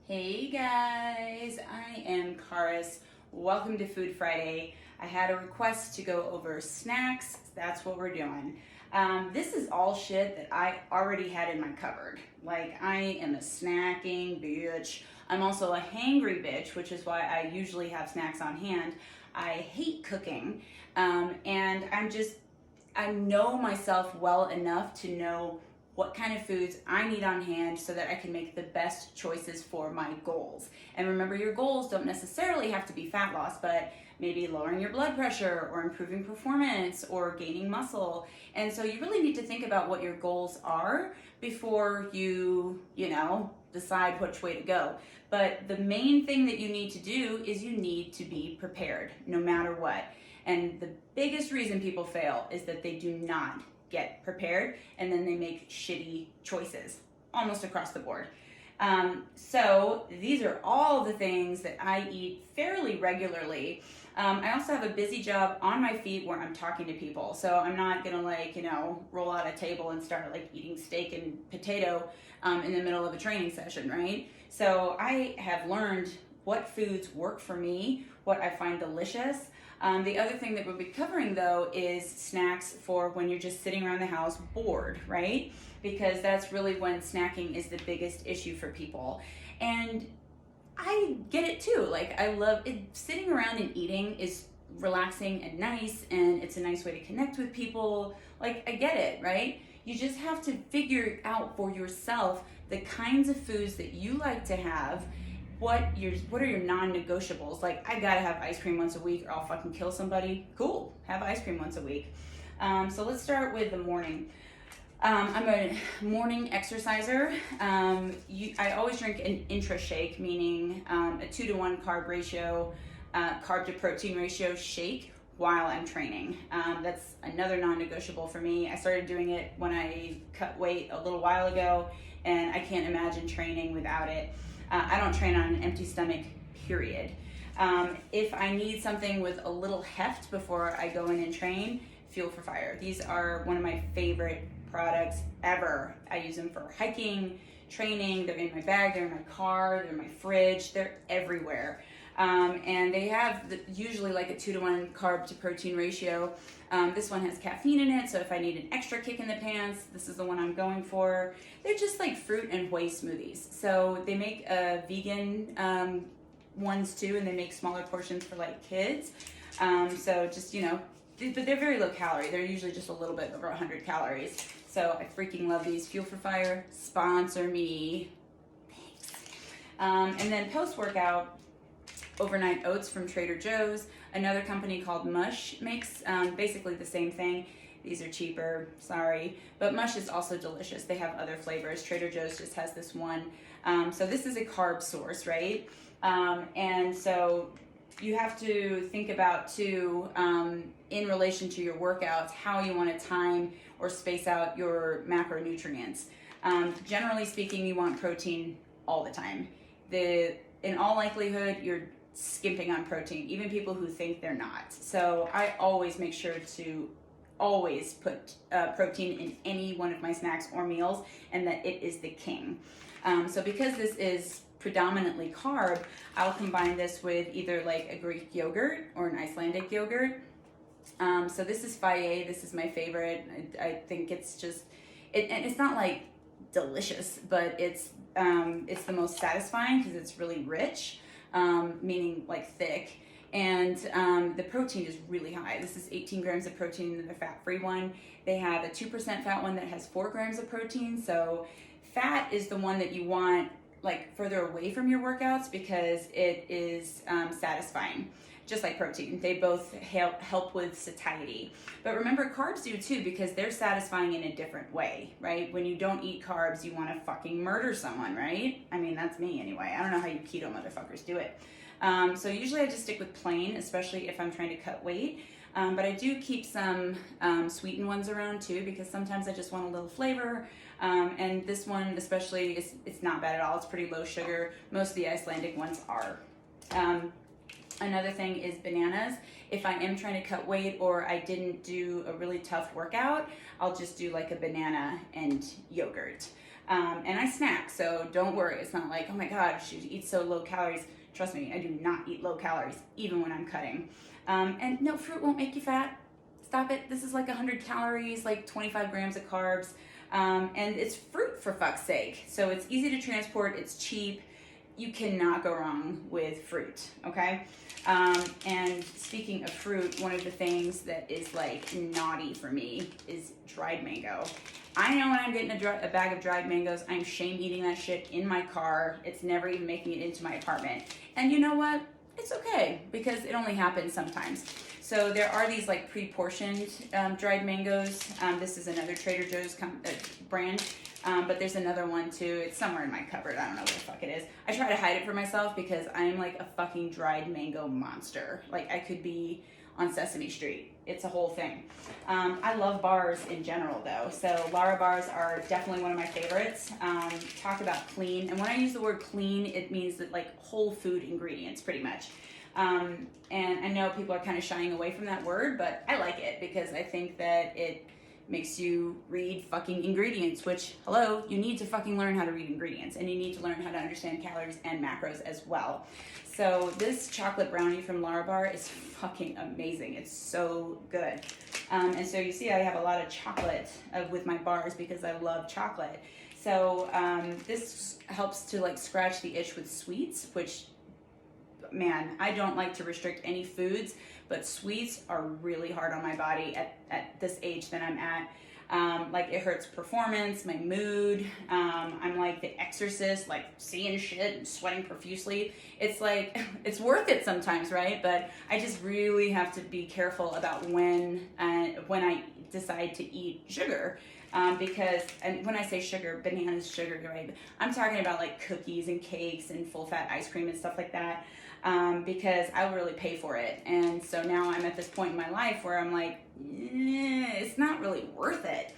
Hey guys, I am Karis. Welcome to Food Friday. I had a request to go over snacks. That's what we're doing. This is all shit that I already had in my cupboard. Like, I am a snacking bitch. I'm also a hangry bitch, which is why I usually have snacks on hand. I hate cooking, and I know myself well enough to know what kind of foods I need on hand so that I can make the best choices for my goals. And remember, your goals don't necessarily have to be fat loss, but maybe lowering your blood pressure or improving performance or gaining muscle. And so you really need to think about what your goals are before you decide which way to go. But the main thing that you need to do is you need to be prepared no matter what. And the biggest reason people fail is that they do not get prepared, and then they make shitty choices almost across the board. So these are all the things that I eat fairly regularly. I also have a busy job on my feet where I'm talking to people, so I'm not gonna roll out a table and start eating steak and potato in the middle of a training session, right? So I have learned what foods work for me, what I find delicious. The other thing that we'll be covering though is snacks for when you're just sitting around the house bored, right? Because that's really when snacking is the biggest issue for people. And I get it too. Like, I love it. Sitting around and eating is relaxing and nice, and it's a nice way to connect with people. Like, I get it, right? You just have to figure out for yourself the kinds of foods that you like to have. What are your non-negotiables? Like, I gotta have ice cream once a week or I'll fucking kill somebody. Cool, have ice cream once a week. So let's start with the morning. I'm a morning exerciser. I always drink an intra shake, meaning a 2-to-1 carb ratio, carb to protein ratio shake while I'm training. That's another non-negotiable for me. I started doing it when I cut weight a little while ago, and I can't imagine training without it. I don't train on an empty stomach, period. If I need something with a little heft before I go in and train, Fuel for Fire. These are one of my favorite products ever. I use them for hiking, training. They're in my bag, they're in my car, they're in my fridge, they're everywhere. And they have usually like a 2-to-1 carb to protein ratio. This one has caffeine in it, so if I need an extra kick in the pants, this is the one I'm going for. They're just like fruit and whey smoothies. So they make vegan ones too, and they make smaller portions for like kids. So just, but they're very low calorie. They're usually just a little bit over 100 calories. So I freaking love these. Fuel for Fire, sponsor me. Thanks. And then post-workout, overnight oats from Trader Joe's. Another company called Mush makes basically the same thing. These are cheaper, sorry, but Mush is also delicious. They have other flavors. Trader Joe's just has this one. So this is a carb source, right? And so you have to think about too, in relation to your workouts, how you want to time or space out your macronutrients. Generally speaking, you want protein all the time. In all likelihood, you're skimping on protein, even people who think they're not. So I always make sure to always put protein in any one of my snacks or meals, and that it is the king. So because this is predominantly carb, I'll combine this with either like a Greek yogurt or an Icelandic yogurt. So this is Faye. This is my favorite. I think it's just, and it's not like delicious, but it's the most satisfying because it's really rich, meaning like thick, and the protein is really high. This is 18 grams of protein in the fat-free one. They have a 2% fat one that has 4 grams of protein. So fat is the one that you want like further away from your workouts because it is satisfying, just like protein. They both help with satiety. But remember, carbs do too, because they're satisfying in a different way, right? When you don't eat carbs, you want to fucking murder someone, right? I mean, that's me anyway. I don't know how you keto motherfuckers do it. So usually I just stick with plain, especially if I'm trying to cut weight. But I do keep some sweetened ones around too, because sometimes I just want a little flavor. And this one especially, it's not bad at all. It's pretty low sugar. Most of the Icelandic ones are. Another thing is bananas. If I am trying to cut weight or I didn't do a really tough workout, I'll just do like a banana and yogurt. And I snack, so don't worry. It's not like, oh my God, she eats so low calories. Trust me, I do not eat low calories, even when I'm cutting. And no, fruit won't make you fat. Stop it. This is like 100 calories, like 25 grams of carbs. And it's fruit, for fuck's sake. So it's easy to transport, it's cheap. You cannot go wrong with fruit, okay? And speaking of fruit, one of the things that is like naughty for me is dried mango. I know when I'm getting a bag of dried mangoes, I'm shame eating that shit in my car. It's never even making it into my apartment. And you know what? It's okay, because it only happens sometimes. So there are these like pre-portioned dried mangoes. This is another Trader Joe's brand. But there's another one too. It's somewhere in my cupboard. I don't know where the fuck it is. I try to hide it from myself because I'm like a fucking dried mango monster. Like I could be on Sesame Street. It's a whole thing. I love bars in general though. So Lara bars are definitely one of my favorites. Talk about clean. And when I use the word clean, it means that like whole food ingredients pretty much. And I know people are kind of shying away from that word, but I like it because I think that it makes you read fucking ingredients, which, hello, you need to fucking learn how to read ingredients, and you need to learn how to understand calories and macros as well. So this chocolate brownie from Lara Bar is fucking amazing. It's so good. And so you see I have a lot of chocolate with my bars because I love chocolate. So this helps to like scratch the itch with sweets, which, man, I don't like to restrict any foods, but sweets are really hard on my body at this age that I'm at. Like it hurts performance, my mood. I'm like the Exorcist, like seeing shit and sweating profusely. It's like, it's worth it sometimes, right? But I just really have to be careful about when I decide to eat sugar. Because, and when I say sugar, bananas, sugar, right? I'm talking about like cookies and cakes and full fat ice cream and stuff like that. Because I will really pay for it. And so now I'm at this point in my life where I'm like, it's not really worth it.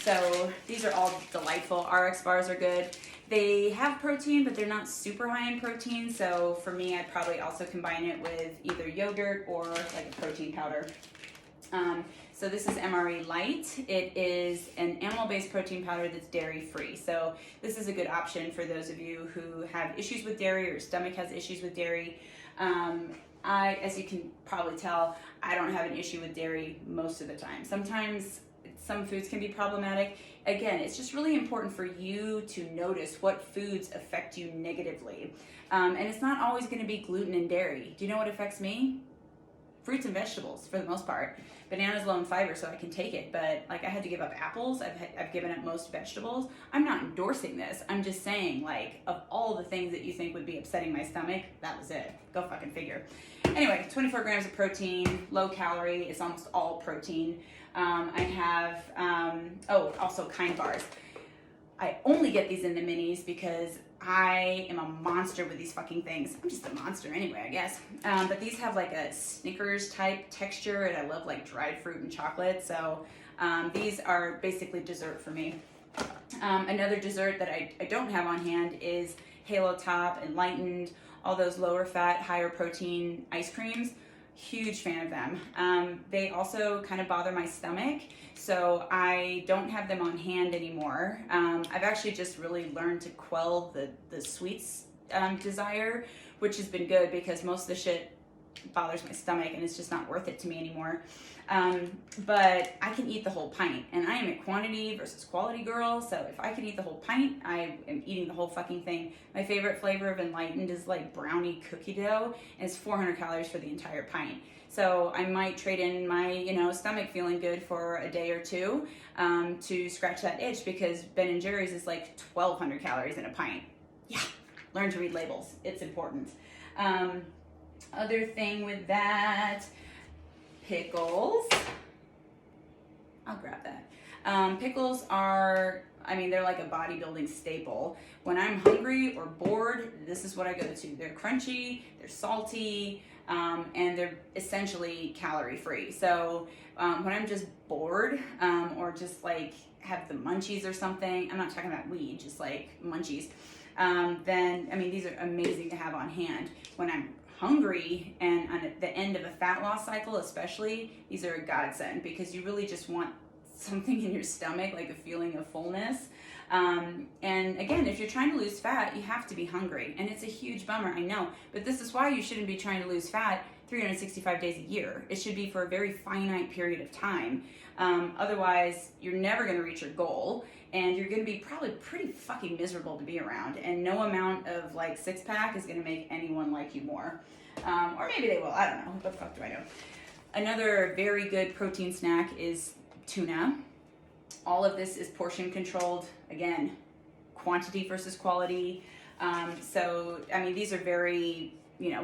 So these are all delightful. RX bars are good. They have protein, but they're not super high in protein. So for me, I'd probably also combine it with either yogurt or like a protein powder. So this is MRE Light. It is an animal-based protein powder that's dairy-free. So this is a good option for those of you who have issues with dairy or your stomach has issues with dairy. As you can probably tell, I don't have an issue with dairy most of the time. Sometimes some foods can be problematic. Again, it's just really important for you to notice what foods affect you negatively. And it's not always going to be gluten and dairy. Do you know what affects me? Fruits and vegetables for the most part. Bananas low in fiber, so I can take it, but like I had to give up apples. I've given up most vegetables. I'm not endorsing this. I'm just saying, like, of all the things that you think would be upsetting my stomach, that was it. Go fucking figure. Anyway, 24 grams of protein, low calorie. It's almost all protein. I have also Kind bars. I only get these in the minis because I am a monster with these fucking things. I'm just a monster anyway, I guess. But these have like a Snickers type texture, and I love like dried fruit and chocolate. So these are basically dessert for me. Another dessert that I don't have on hand is Halo Top, Enlightened, all those lower fat, higher protein ice creams. Huge fan of them. They also kind of bother my stomach, so I don't have them on hand anymore. I've actually just really learned to quell the sweets desire, which has been good because most of the shit bothers my stomach and it's just not worth it to me anymore. But I can eat the whole pint, and I am a quantity versus quality girl, so if I can eat the whole pint, I am eating the whole fucking thing. My favorite flavor of Enlightened is like brownie cookie dough, and it's 400 calories for the entire pint. So I might trade in my, stomach feeling good for a day or two to scratch that itch, because Ben & Jerry's is like 1,200 calories in a pint. Yeah, learn to read labels. It's important. Other thing with that, pickles. I'll grab that. Pickles are, they're like a bodybuilding staple. When I'm hungry or bored, this is what I go to. They're crunchy, they're salty, and they're essentially calorie free. So when I'm just bored or just like have the munchies or something, I'm not talking about weed, just like munchies, then these are amazing to have on hand. When I'm hungry and on the end of a fat loss cycle especially, these are a godsend because you really just want something in your stomach, like a feeling of fullness. And again, if you're trying to lose fat, you have to be hungry. And it's a huge bummer, I know. But this is why you shouldn't be trying to lose fat 365 days a year. It should be for a very finite period of time. Otherwise, you're never going to reach your goal, and you're going to be probably pretty fucking miserable to be around. And no amount of like six pack is going to make anyone like you more. Or maybe they will. I don't know. What the fuck do I know? Another very good protein snack is tuna. All of this is portion controlled. Again, quantity versus quality. So, I mean, these are very,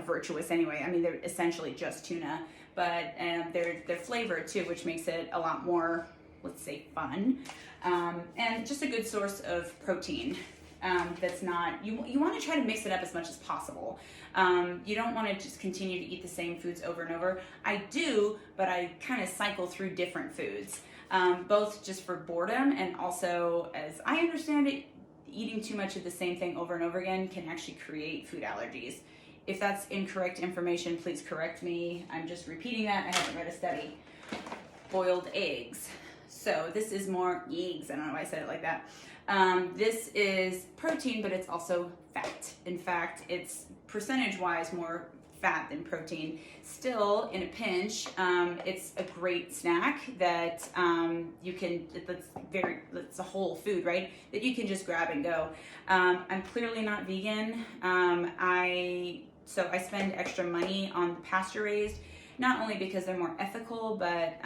virtuous anyway. I mean, they're essentially just tuna, but they're flavored too, which makes it a lot more, let's say, fun. And just a good source of protein. That's not, you want to try to mix it up as much as possible. You don't want to just continue to eat the same foods over and over. I do, but I kind of cycle through different foods, both just for boredom, and also, as I understand it, eating too much of the same thing over and over again can actually create food allergies. If that's incorrect information, please correct me. I'm just repeating that. I haven't read a study. Boiled eggs. So this is more eggs. I don't know why I said it like that. This is protein, but it's also fat. In fact, it's percentage-wise more fat than protein. Still, in a pinch, it's a great snack that it's a whole food, right? That you can just grab and go. I'm clearly not vegan. So I spend extra money on pasture-raised, not only because they're more ethical, but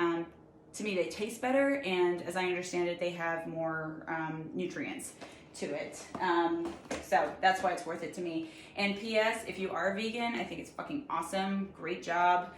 to me, they taste better, and as I understand it, they have more nutrients to it. So that's why it's worth it to me. And P.S., if you are vegan, I think it's fucking awesome. Great job.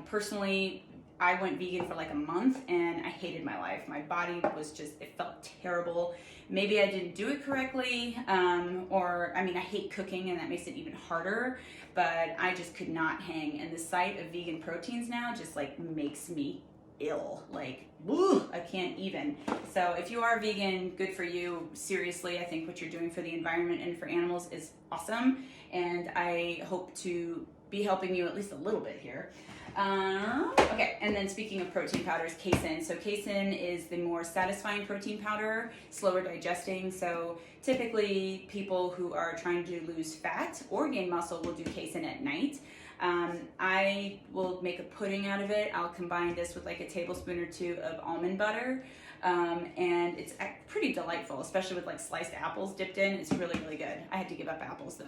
Personally, I went vegan for like a month, and I hated my life. My body was it felt terrible. Maybe I didn't do it correctly, I hate cooking, and that makes it even harder, but I just could not hang. And the sight of vegan proteins now just like makes me ill. Like, woo, I can't even. So if you are vegan, good for you. Seriously, I think what you're doing for the environment and for animals is awesome, and I hope to be helping you at least a little bit here. Okay, and then speaking of protein powders, casein. So casein is the more satisfying protein powder, slower digesting. So typically people who are trying to lose fat or gain muscle will do casein at night. I will make a pudding out of it. I'll combine this with like a tablespoon or two of almond butter. And it's pretty delightful, especially with like sliced apples dipped in. It's really, really good. I had to give up apples though,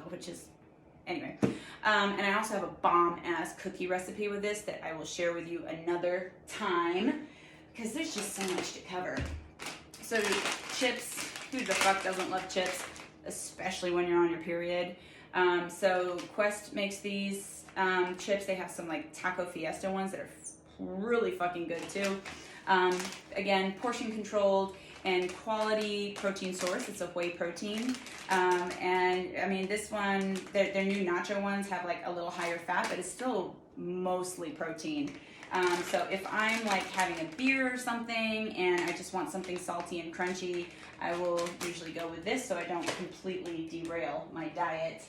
anyway. And I also have a bomb-ass cookie recipe with this that I will share with you another time, because there's just so much to cover. So chips, who the fuck doesn't love chips, especially when you're on your period? So Quest makes these chips. They have some like Taco Fiesta ones that are really fucking good too. Again, portion controlled and quality protein source. It's a whey protein. And I mean, this one, their new nacho ones have like a little higher fat, but it's still mostly protein. So if I'm like having a beer or something and I just want something salty and crunchy, I will usually go with this so I don't completely derail my diet.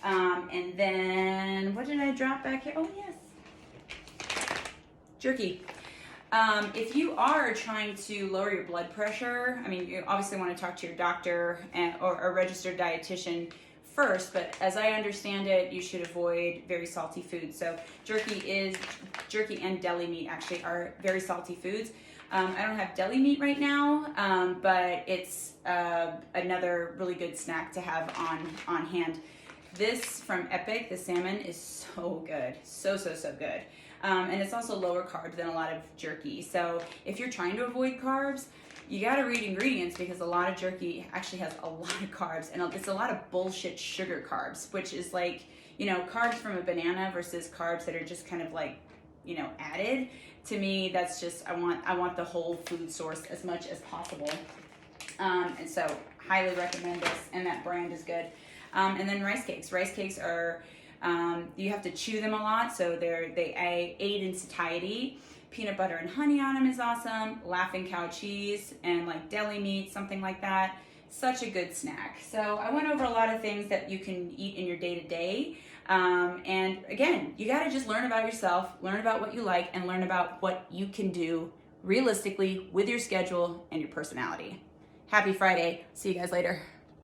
And then, what did I drop back here? Oh, yes. Jerky. If you are trying to lower your blood pressure, I mean, you obviously want to talk to your doctor or a registered dietitian first, but as I understand it, you should avoid very salty foods. So jerky and deli meat actually are very salty foods. I don't have deli meat right now, but it's another really good snack to have on hand. This from Epic, the salmon, is so good. So good. And it's also lower carb than a lot of jerky. So if you're trying to avoid carbs, you gotta read ingredients, because a lot of jerky actually has a lot of carbs, and it's a lot of bullshit sugar carbs, which is like, carbs from a banana versus carbs that are just kind of like, added. To me, that's just, I want the whole food source as much as possible. And so highly recommend this, and that brand is good. And then rice cakes. Rice cakes are, you have to chew them a lot, so they aid in satiety. Peanut butter and honey on them is awesome. Laughing Cow cheese and like deli meat, something like that. Such a good snack. So I went over a lot of things that you can eat in your day-to-day. And again, you got to just learn about yourself, learn about what you like, and learn about what you can do realistically with your schedule and your personality. Happy Friday. See you guys later.